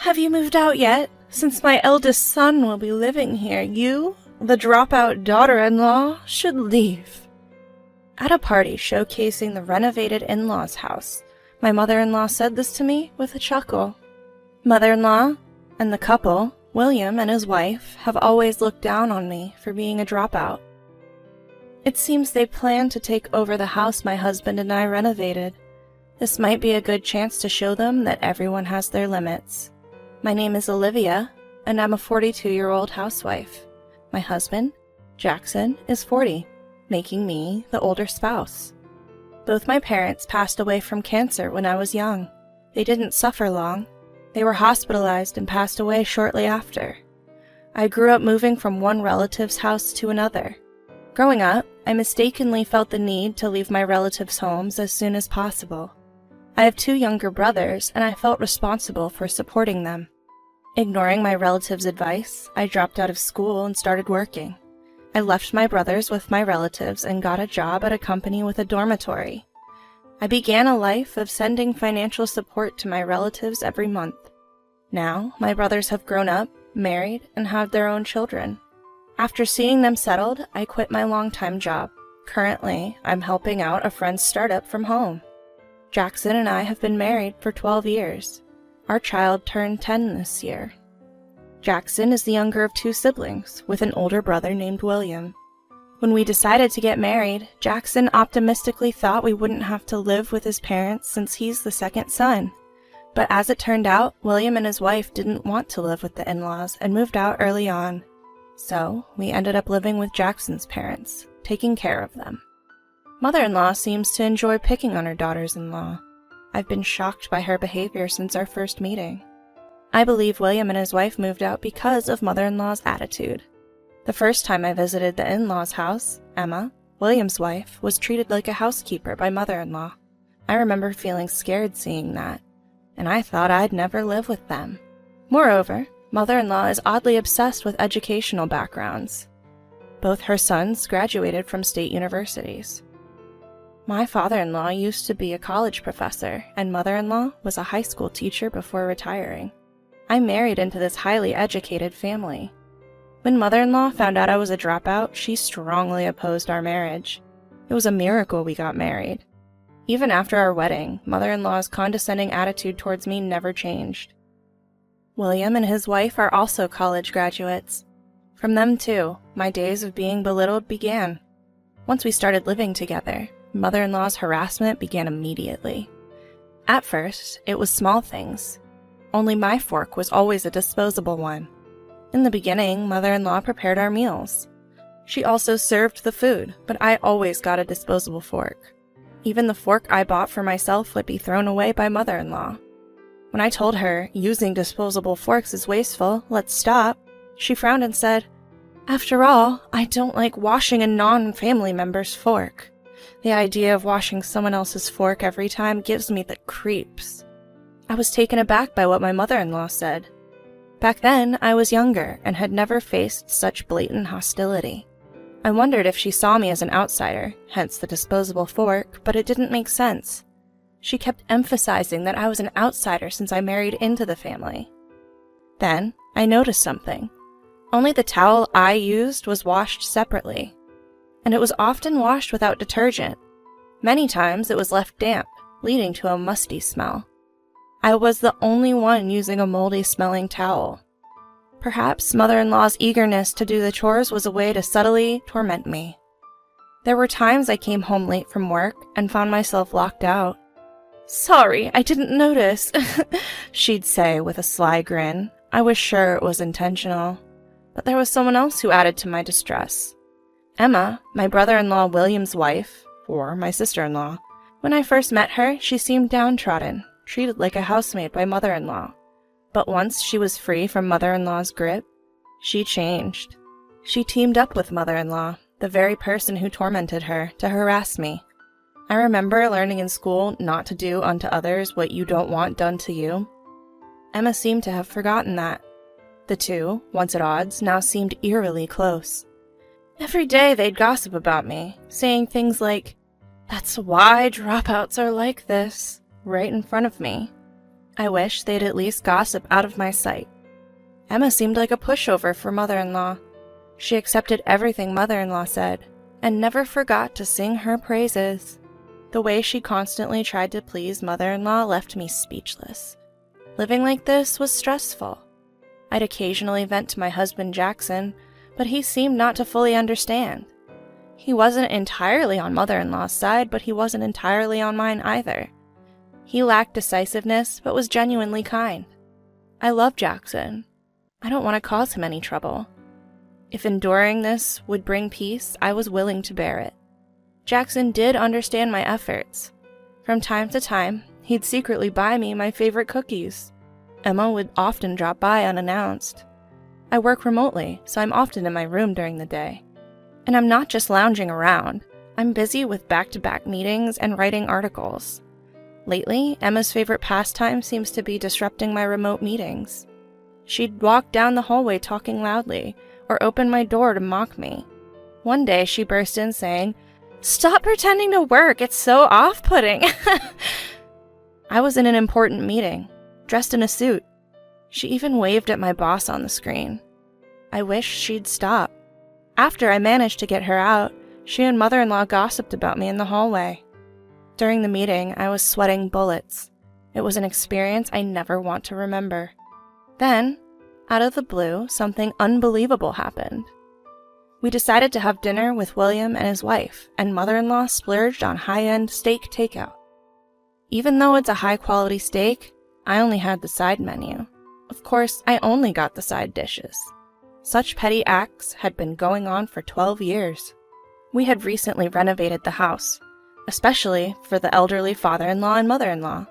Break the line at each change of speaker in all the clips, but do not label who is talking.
Have you moved out yet? Since my eldest son will be living here, you, the dropout daughter-in-law, should leave. At a party showcasing the renovated in-laws' house, my mother-in-law said this to me with a chuckle. Mother-in-law and the couple, William and his wife, have always looked down on me for being a dropout. It seems they plan to take over the house my husband and I renovated. This might be a good chance to show them that everyone has their limits. My name is Olivia, and I'm a 42-year-old housewife. My husband, Jackson, is 40, making me the older spouse. Both my parents passed away from cancer when I was young. They didn't suffer long. They were hospitalized and passed away shortly after. I grew up moving from one relative's house to another. Growing up, I mistakenly felt the need to leave my relatives' homes as soon as possible. I have 2 younger brothers, and I felt responsible for supporting them. Ignoring my relatives' advice, I dropped out of school and started working. I left my brothers with my relatives and got a job at a company with a dormitory. I began a life of sending financial support to my relatives every month. Now, my brothers have grown up, married, and have their own children. After seeing them settled, I quit my long-time job. Currently, I'm helping out a friend's startup from home. Jackson and I have been married for 12 years. Our child turned 10 this year. Jackson is the younger of 2 siblings, with an older brother named William. When we decided to get married, Jackson optimistically thought we wouldn't have to live with his parents since he's the second son. But as it turned out, William and his wife didn't want to live with the in-laws and moved out early on. So, we ended up living with Jackson's parents, taking care of them. Mother-in-law seems to enjoy picking on her daughters-in-law. I've been shocked by her behavior since our first meeting. I believe William and his wife moved out because of mother-in-law's attitude. The first time I visited the in-laws' house, Emma, William's wife, was treated like a housekeeper by mother-in-law. I remember feeling scared seeing that, and I thought I'd never live with them. Moreover, mother-in-law is oddly obsessed with educational backgrounds. Both her sons graduated from state universities. My father-in-law used to be a college professor, and mother-in-law was a high school teacher before retiring. I married into this highly educated family. When mother-in-law found out I was a dropout, she strongly opposed our marriage. It was a miracle we got married. Even after our wedding, mother-in-law's condescending attitude towards me never changed. William and his wife are also college graduates. From them, too, my days of being belittled began. Once we started living together, mother-in-law's harassment began immediately. At first, it was small things. Only my fork was always a disposable one. In the beginning, mother-in-law prepared our meals. She also served the food, but I always got a disposable fork. Even the fork I bought for myself would be thrown away by mother-in-law. When I told her, using disposable forks is wasteful, let's stop, she frowned and said, "After all, I don't like washing a non-family member's fork. The idea of washing someone else's fork every time gives me the creeps." I was taken aback by what my mother-in-law said. Back then, I was younger and had never faced such blatant hostility. I wondered if she saw me as an outsider, hence the disposable fork, but it didn't make sense. She kept emphasizing that I was an outsider since I married into the family. Then, I noticed something. Only the towel I used was washed separately, and it was often washed without detergent. Many times it was left damp, leading to a musty smell. I was the only one using a moldy-smelling towel. Perhaps mother-in-law's eagerness to do the chores was a way to subtly torment me. There were times I came home late from work and found myself locked out. "Sorry, I didn't notice," she'd say with a sly grin. I was sure it was intentional. But there was someone else who added to my distress. Emma, my brother-in-law William's wife, or my sister-in-law. When I first met her, she seemed downtrodden, treated like a housemaid by mother-in-law. But once she was free from mother-in-law's grip, she changed. She teamed up with mother-in-law, the very person who tormented her, to harass me. I remember learning in school not to do unto others what you don't want done to you. Emma seemed to have forgotten that. The two, once at odds, now seemed eerily close. Every day they'd gossip about me, saying things like, "That's why dropouts are like this," right in front of me. I wish they'd at least gossip out of my sight. Emma seemed like a pushover for mother-in-law. She accepted everything mother-in-law said, and never forgot to sing her praises. The way she constantly tried to please mother-in-law left me speechless. Living like this was stressful. I'd occasionally vent to my husband Jackson, but he seemed not to fully understand. He wasn't entirely on mother-in-law's side, but he wasn't entirely on mine either. He lacked decisiveness, but was genuinely kind. I love Jackson. I don't want to cause him any trouble. If enduring this would bring peace, I was willing to bear it. Jackson did understand my efforts. From time to time, he'd secretly buy me my favorite cookies. Emma would often drop by unannounced. I work remotely, so I'm often in my room during the day. And I'm not just lounging around. I'm busy with back-to-back meetings and writing articles. Lately, Emma's favorite pastime seems to be disrupting my remote meetings. She'd walk down the hallway talking loudly, or open my door to mock me. One day she burst in saying, "Stop pretending to work, it's so off-putting." I was in an important meeting, dressed in a suit. She even waved at my boss on the screen. I wished she'd stop. After I managed to get her out, she and mother-in-law gossiped about me in the hallway. During the meeting, I was sweating bullets. It was an experience I never want to remember. Then, out of the blue, something unbelievable happened. We decided to have dinner with William and his wife, and mother-in-law splurged on high-end steak takeout. Even though it's a high-quality steak, I only had the side menu. Of course, I only got the side dishes. Such petty acts had been going on for 12 years. We had recently renovated the house, especially for the elderly father-in-law and mother-in-law.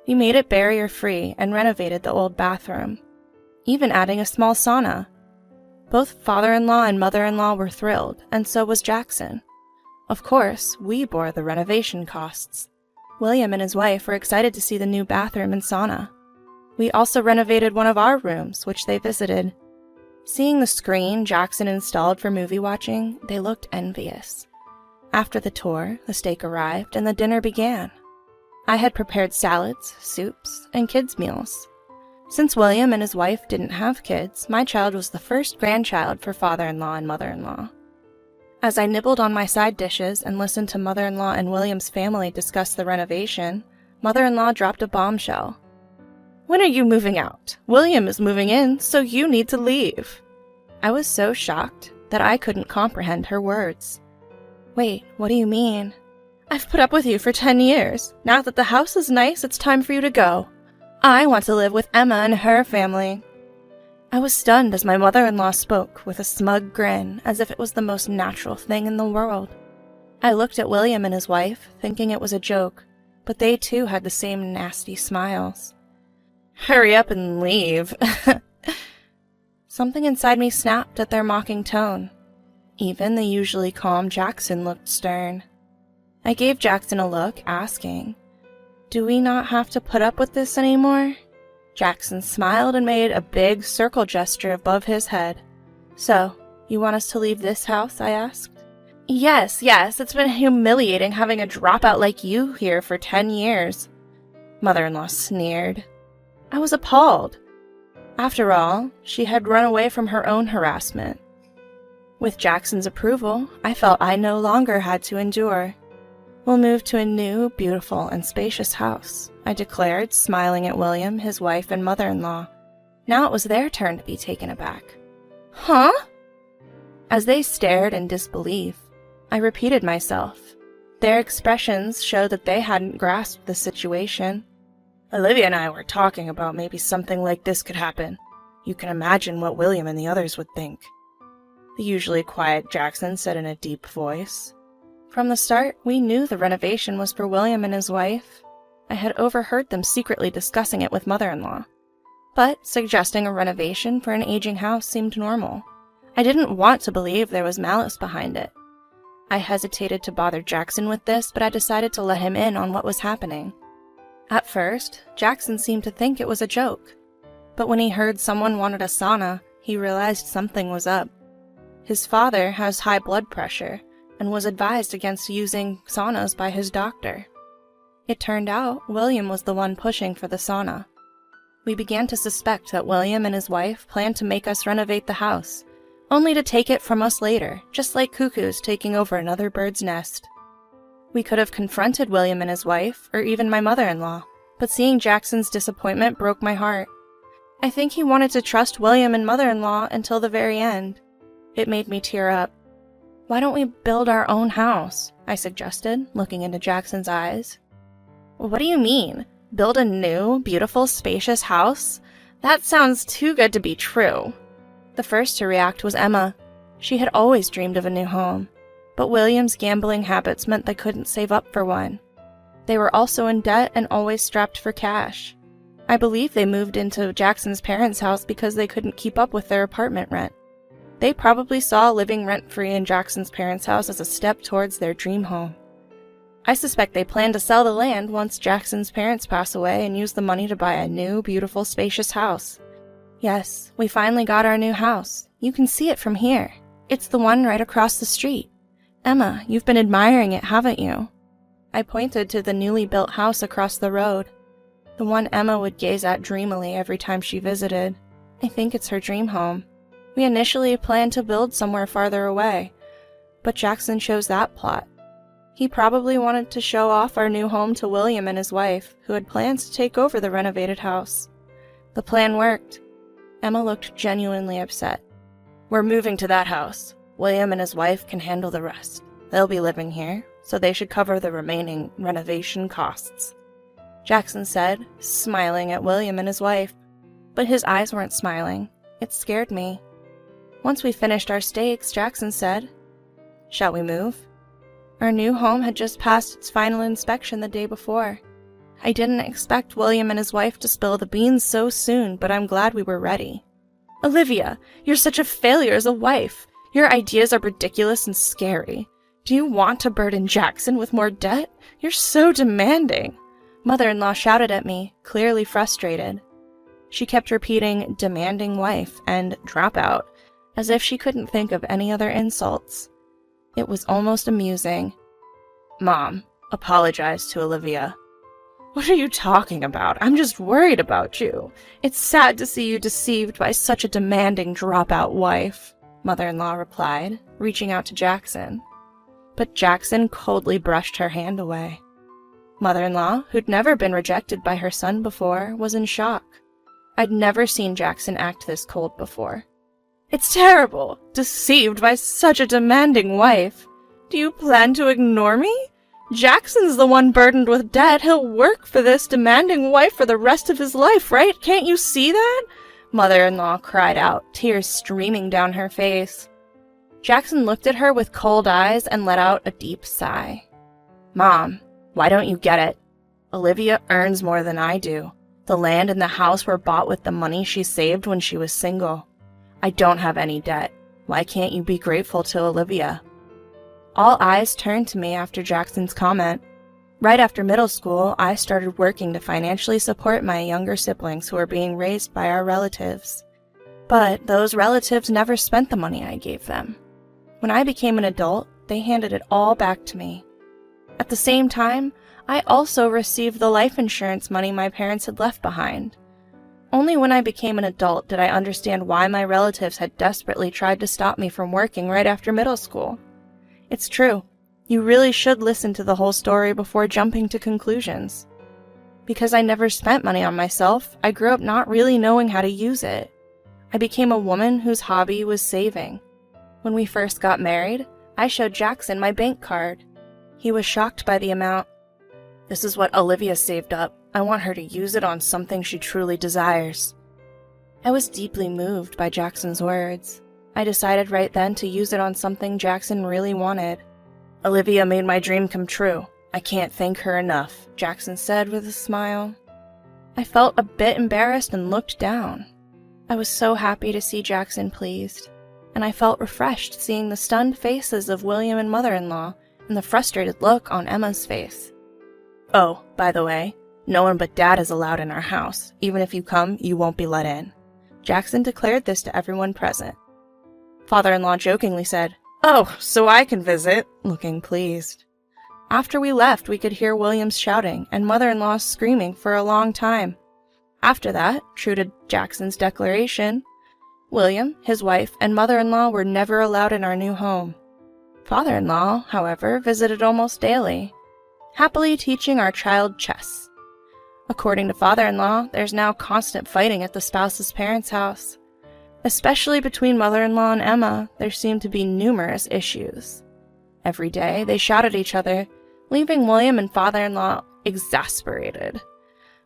We made it barrier-free and renovated the old bathroom, even adding a small sauna. Both father-in-law and mother-in-law were thrilled, and so was Jackson. Of course, we bore the renovation costs. William and his wife were excited to see the new bathroom and sauna. We also renovated one of our rooms, which they visited. Seeing the screen Jackson installed for movie watching, they looked envious. After the tour, the steak arrived and the dinner began. I had prepared salads, soups, and kids' meals. Since William and his wife didn't have kids, my child was the first grandchild for father-in-law and mother-in-law. As I nibbled on my side dishes and listened to mother-in-law and William's family discuss the renovation, mother-in-law dropped a bombshell. "When are you moving out? William is moving in, so you need to leave." I was so shocked that I couldn't comprehend her words. "Wait, what do you mean?" "I've put up with you for 10 years. Now that the house is nice, it's time for you to go. I want to live with Emma and her family." I was stunned as my mother-in-law spoke with a smug grin, as if it was the most natural thing in the world. I looked at William and his wife, thinking it was a joke, but they too had the same nasty smiles. "Hurry up and leave." Something inside me snapped at their mocking tone. Even the usually calm Jackson looked stern. I gave Jackson a look, asking, "Do we not have to put up with this anymore?" Jackson smiled and made a big circle gesture above his head. "So, you want us to leave this house?" I asked. Yes, it's been humiliating having a dropout like you here for 10 years. Mother-in-law sneered. I was appalled. After all, she had run away from her own harassment. With Jackson's approval, I felt I no longer had to endure. "We'll move to a new, beautiful, and spacious house," I declared, smiling at William, his wife, and mother-in-law. Now it was their turn to be taken aback. "Huh?" As they stared in disbelief, I repeated myself. Their expressions showed that they hadn't grasped the situation. "Olivia and I were talking about maybe something like this could happen. You can imagine what William and the others would think," the usually quiet Jackson said in a deep voice. From the start, we knew the renovation was for William and his wife. I had overheard them secretly discussing it with mother-in-law. But suggesting a renovation for an aging house seemed normal. I didn't want to believe there was malice behind it. I hesitated to bother Jackson with this, but I decided to let him in on what was happening. At first, Jackson seemed to think it was a joke. But when he heard someone wanted a sauna, he realized something was up. His father has high blood pressure and was advised against using saunas by his doctor. It turned out William was the one pushing for the sauna. We began to suspect that William and his wife planned to make us renovate the house, only to take it from us later, just like cuckoos taking over another bird's nest. We could have confronted William and his wife, or even my mother-in-law, but seeing Jackson's disappointment broke my heart. I think he wanted to trust William and mother-in-law until the very end. It made me tear up. "Why don't we build our own house?" I suggested, looking into Jackson's eyes. "What do you mean? Build a new, beautiful, spacious house? That sounds too good to be true." The first to react was Emma. She had always dreamed of a new home, but William's gambling habits meant they couldn't save up for one. They were also in debt and always strapped for cash. I believe they moved into Jackson's parents' house because they couldn't keep up with their apartment rent. They probably saw living rent-free in Jackson's parents' house as a step towards their dream home. I suspect they plan to sell the land once Jackson's parents pass away and use the money to buy a new, beautiful, spacious house. Yes, we finally got our new house. You can see it from here. It's the one right across the street. Emma, you've been admiring it, haven't you? I pointed to the newly built house across the road, the one Emma would gaze at dreamily every time she visited. I think it's her dream home. We initially planned to build somewhere farther away, but Jackson chose that plot. He probably wanted to show off our new home to William and his wife, who had plans to take over the renovated house. The plan worked. Emma looked genuinely upset. "We're moving to that house. William and his wife can handle the rest. They'll be living here, so they should cover the remaining renovation costs," Jackson said, smiling at William and his wife. But his eyes weren't smiling. It scared me. Once we finished our steaks, Jackson said, "Shall we move?" Our new home had just passed its final inspection the day before. I didn't expect William and his wife to spill the beans so soon, but I'm glad we were ready. "Olivia, you're such a failure as a wife. Your ideas are ridiculous and scary. Do you want to burden Jackson with more debt? You're so demanding." Mother-in-law shouted at me, clearly frustrated. She kept repeating "demanding wife" and "dropout," as if she couldn't think of any other insults. It was almost amusing. "Mom, apologize to Olivia." "What are you talking about? I'm just worried about you. It's sad to see you deceived by such a demanding dropout wife," Mother-in-law replied, reaching out to Jackson. But Jackson coldly brushed her hand away. Mother-in-law, who'd never been rejected by her son before, was in shock. I'd never seen Jackson act this cold before. "It's terrible! Deceived by such a demanding wife! Do you plan to ignore me? Jackson's the one burdened with debt. He'll work for this demanding wife for the rest of his life, right? Can't you see that?" Mother-in-law cried out, tears streaming down her face. Jackson looked at her with cold eyes and let out a deep sigh. "Mom, why don't you get it? Olivia earns more than I do. The land and the house were bought with the money she saved when she was single. I don't have any debt. Why can't you be grateful to Olivia?" All eyes turned to me after Jackson's comment. Right after middle school, I started working to financially support my younger siblings who were being raised by our relatives. But those relatives never spent the money I gave them. When I became an adult, they handed it all back to me. At the same time, I also received the life insurance money my parents had left behind. Only when I became an adult did I understand why my relatives had desperately tried to stop me from working right after middle school. It's true. You really should listen to the whole story before jumping to conclusions. Because I never spent money on myself, I grew up not really knowing how to use it. I became a woman whose hobby was saving. When we first got married, I showed Jackson my bank card. He was shocked by the amount. "This is what Olivia saved up. I want her to use it on something she truly desires." I was deeply moved by Jackson's words. I decided right then to use it on something Jackson really wanted. "Olivia made my dream come true. I can't thank her enough," Jackson said with a smile. I felt a bit embarrassed and looked down. I was so happy to see Jackson pleased, and I felt refreshed seeing the stunned faces of William and mother-in-law and the frustrated look on Emma's face. "Oh, by the way, no one but Dad is allowed in our house. Even if you come, you won't be let in." Jackson declared this to everyone present. Father-in-law jokingly said, "Oh, so I can visit," looking pleased. After we left, we could hear Williams shouting and mother-in-law screaming for a long time. After that, true to Jackson's declaration, William, his wife, and mother-in-law were never allowed in our new home. Father-in-law, however, visited almost daily, happily teaching our child chess. According to father-in-law, there's now constant fighting at the spouse's parents' house. Especially between mother-in-law and Emma, there seem to be numerous issues. Every day, they shout at each other, leaving William and father-in-law exasperated.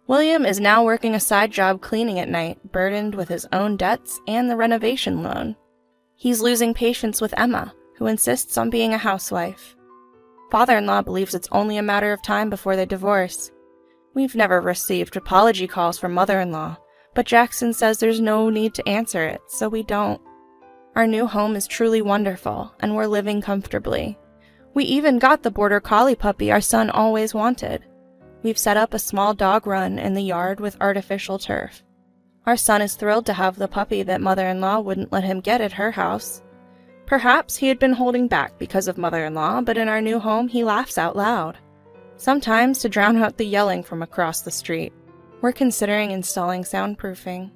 William is now working a side job cleaning at night, burdened with his own debts and the renovation loan. He's losing patience with Emma, who insists on being a housewife. Father-in-law believes it's only a matter of time before they divorce. We've never received apology calls from mother-in-law, but Jackson says there's no need to answer it, so we don't. Our new home is truly wonderful, and we're living comfortably. We even got the border collie puppy our son always wanted. We've set up a small dog run in the yard with artificial turf. Our son is thrilled to have the puppy that mother-in-law wouldn't let him get at her house. Perhaps he had been holding back because of mother-in-law, but in our new home he laughs out loud. Sometimes to drown out the yelling from across the street. We're considering installing soundproofing.